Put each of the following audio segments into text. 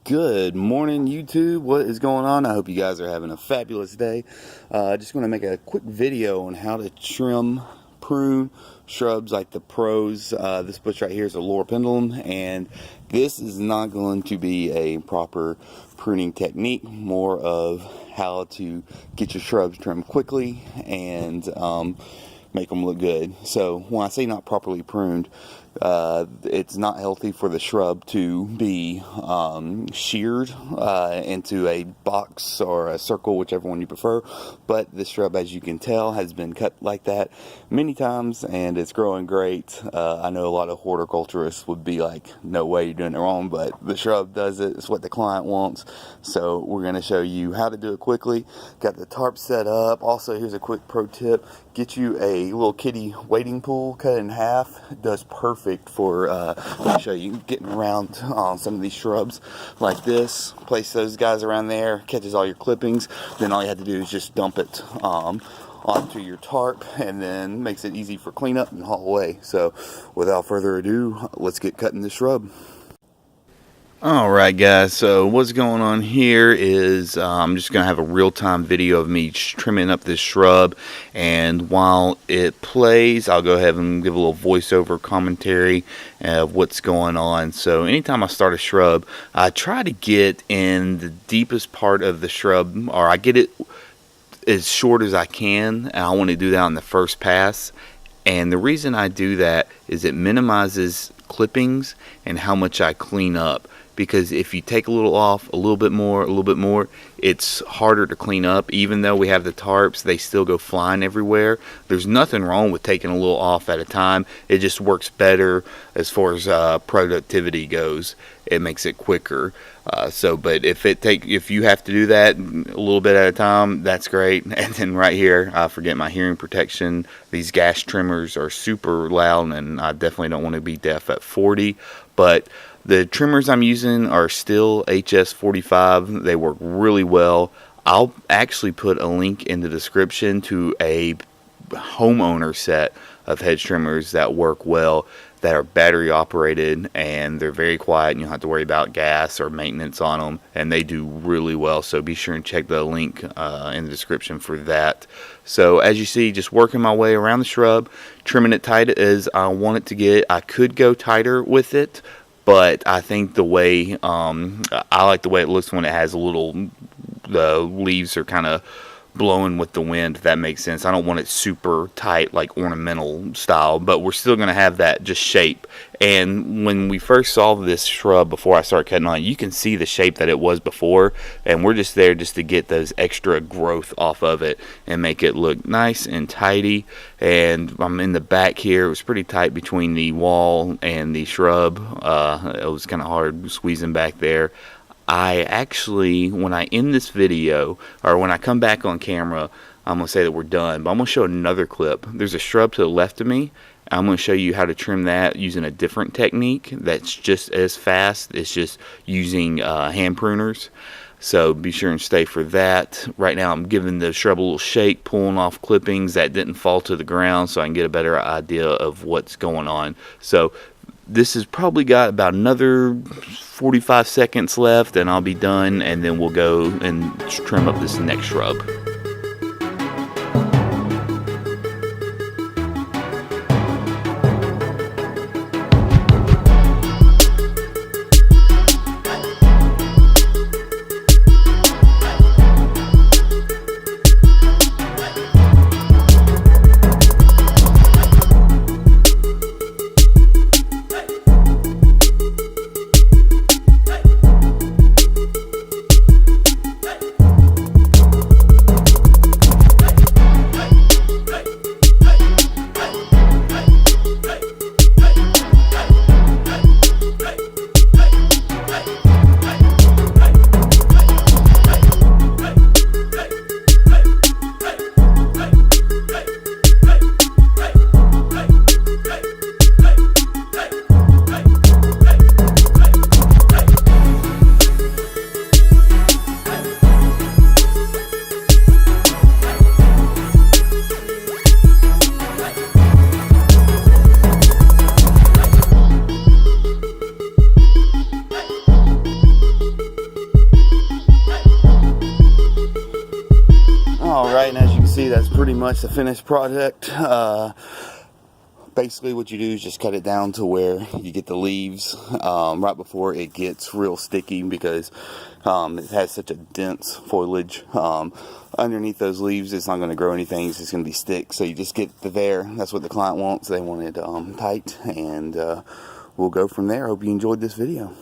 Good morning, YouTube. What is going on? I hope you guys are having a fabulous day. Just going to make a quick video on how to trim, prune shrubs like the pros. This bush right here is a Laura pendulum, and this is not going to be a proper pruning technique, more of how to get your shrubs trimmed quickly and make them look good. So when I say not properly pruned, it's not healthy for the shrub to be sheared into a box or a circle, whichever one you prefer. But this shrub, as you can tell, has been cut like that many times, and it's growing great. I know a lot of horticulturists would be like, no way, you're doing it wrong, but the shrub does it. It's what the client wants. So we're going to show you how to do it quickly. Got the tarp set up. Also, here's a quick pro tip. Get you a little kiddie wading pool, cut it in half. It does perfect for, let me show you, getting around some of these shrubs like this. Place those guys around there, catches all your clippings. Then all you have to do is just dump it onto your tarp, and then makes it easy for cleanup and haul away. So without further ado, let's get cutting this shrub. Alright guys, so what's going on here is I'm just going to have a real-time video of me trimming up this shrub, and while it plays I'll go ahead and give a little voiceover commentary of what's going on. So anytime I start a shrub, I try to get in the deepest part of the shrub, or I get it as short as I can, and I want to do that on the first pass. And the reason I do that is it minimizes clippings and how much I clean up. Because if you take a little off, a little bit more, it's harder to clean up. Even though we have the tarps, they still go flying everywhere. There's nothing wrong with taking a little off at a time. It just works better as far as productivity goes. It makes it quicker. But if you have to do that a little bit at a time, that's great. And then right here, I forget my hearing protection. These gas trimmers are super loud, and I definitely don't want to be deaf at 40. But the trimmers I'm using are still HS45. They work really well. I'll actually put a link in the description to a homeowner set of hedge trimmers that work well, that are battery operated, and they're very quiet, and you don't have to worry about gas or maintenance on them, and they do really well. So be sure and check the link in the description for that. So as you see, just working my way around the shrub, trimming it tight as I want it to get. I could go tighter with it, but I think the way I like the way it looks when it has the leaves are kind of blowing with the wind, if that makes sense. I don't want it super tight like ornamental style, but we're still going to have that just shape. And when we first saw this shrub before I started cutting on it, you can see the shape that it was before, and we're just there just to get those extra growth off of it and make it look nice and tidy. And I'm in the back here. It was pretty tight between the wall and the shrub. It was kind of hard squeezing back there. I actually, when I end this video, or when I come back on camera, I'm going to say that we're done, but I'm going to show another clip. There's a shrub to the left of me. I'm going to show you how to trim that using a different technique that's just as fast. It's just using hand pruners. So be sure and stay for that. Right now I'm giving the shrub a little shake, pulling off clippings that didn't fall to the ground so I can get a better idea of what's going on. So this has probably got about another 45 seconds left, and I'll be done, and then we'll go and trim up this next shrub. see, that's pretty much the finished project. Basically what you do is just cut it down to where you get the leaves right before it gets real sticky, because it has such a dense foliage. Underneath those leaves, it's not going to grow anything, it's just going to be stick. So you just get there. That's what the client wants. They want it tight, and we'll go from there. Hope you enjoyed this video.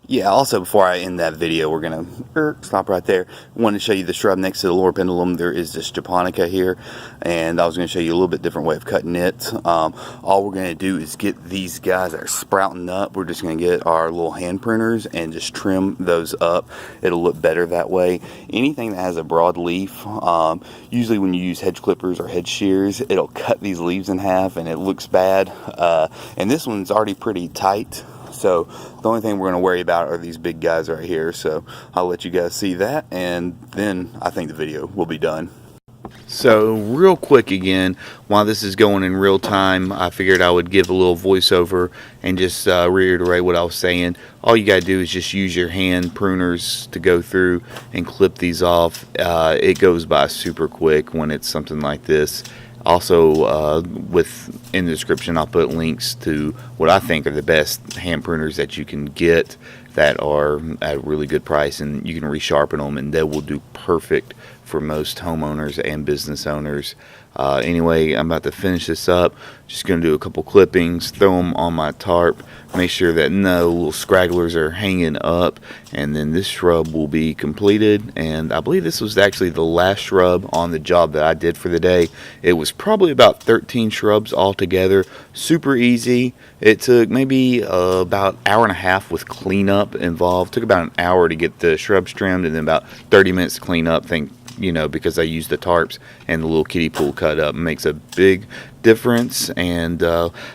Yeah, also before I end that video, we're going to stop right there. I wanted to show you the shrub next to the lower pendulum. There is this japonica here, and I was going to show you a little bit different way of cutting it. All we're going to do is get these guys that are sprouting up. We're just going to get our little hand pruners and just trim those up. It'll look better that way. Anything that has a broad leaf, usually when you use hedge clippers or hedge shears, it'll cut these leaves in half and it looks bad. And this one's already pretty tight. So the only thing we're going to worry about are these big guys right here. So I'll let you guys see that, and then I think the video will be done. So real quick again, while this is going in real time, I figured I would give a little voiceover and just reiterate what I was saying. All you got to do is just use your hand pruners to go through and clip these off. It goes by super quick when it's something like this. Also, in the description, I'll put links to what I think are the best hand pruners that you can get that are at a really good price, and you can resharpen them, and they will do perfect for most homeowners and business owners. Anyway, I'm about to finish this up. Just going to do a couple clippings, throw them on my tarp, make sure that no little scragglers are hanging up, and then this shrub will be completed. And I believe this was actually the last shrub on the job that I did for the day. It was probably about 13 shrubs altogether. Super easy. It took maybe about an hour and a half with cleanup involved. It took about an hour to get the shrubs trimmed, and then about 30 minutes to clean up. Because I used the tarps and the little kiddie pool cut up. It makes a big difference. And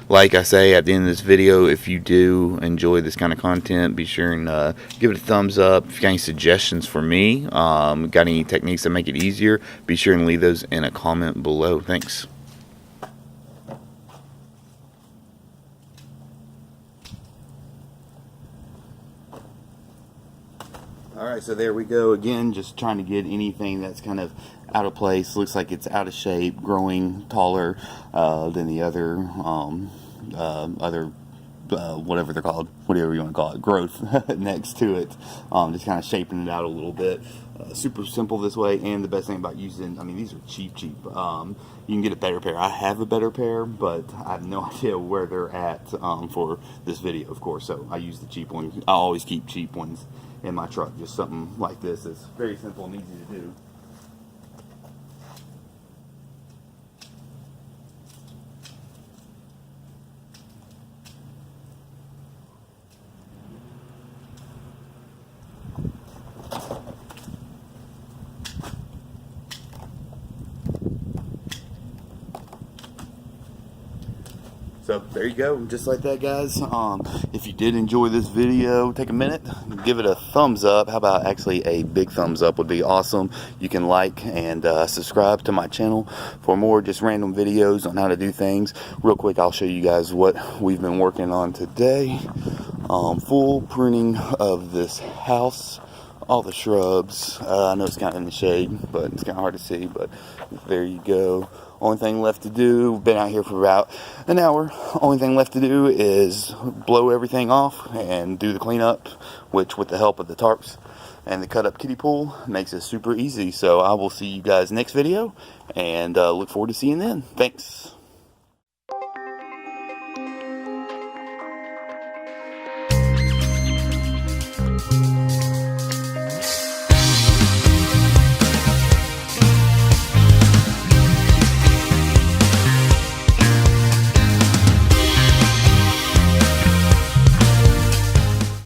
like I say at the end of this video, if you do enjoy this kind of content, be sure and give it a thumbs up. If you got any suggestions for me, got any techniques that make it easier, be sure and leave those in a comment below. Thanks. Alright, so there we go again, just trying to get anything that's kind of out of place, looks like it's out of shape, growing taller than the other, whatever they're called, whatever you want to call it, growth next to it, just kind of shaping it out a little bit. Super simple this way, and the best thing about using, these are cheap. You can get a better pair. I have a better pair, but I have no idea where they're at for this video, of course, so I use the cheap ones. I always keep cheap ones in my truck, just something like this. It's very simple and easy to do. So there you go, just like that, guys. If you did enjoy this video, take a minute, give it a thumbs up. How about actually a big thumbs up would be awesome. You can like and subscribe to my channel for more just random videos on how to do things. Real quick, I'll show you guys what we've been working on today. Full pruning of this house, all the shrubs. I know it's kind of in the shade, but it's kind of hard to see, but there you go. Only thing left to do, been out here for about an hour. Only thing left to do is blow everything off and do the cleanup, which with the help of the tarps and the cut up kiddie pool makes it super easy. So I will see you guys next video, and look forward to seeing you then. Thanks.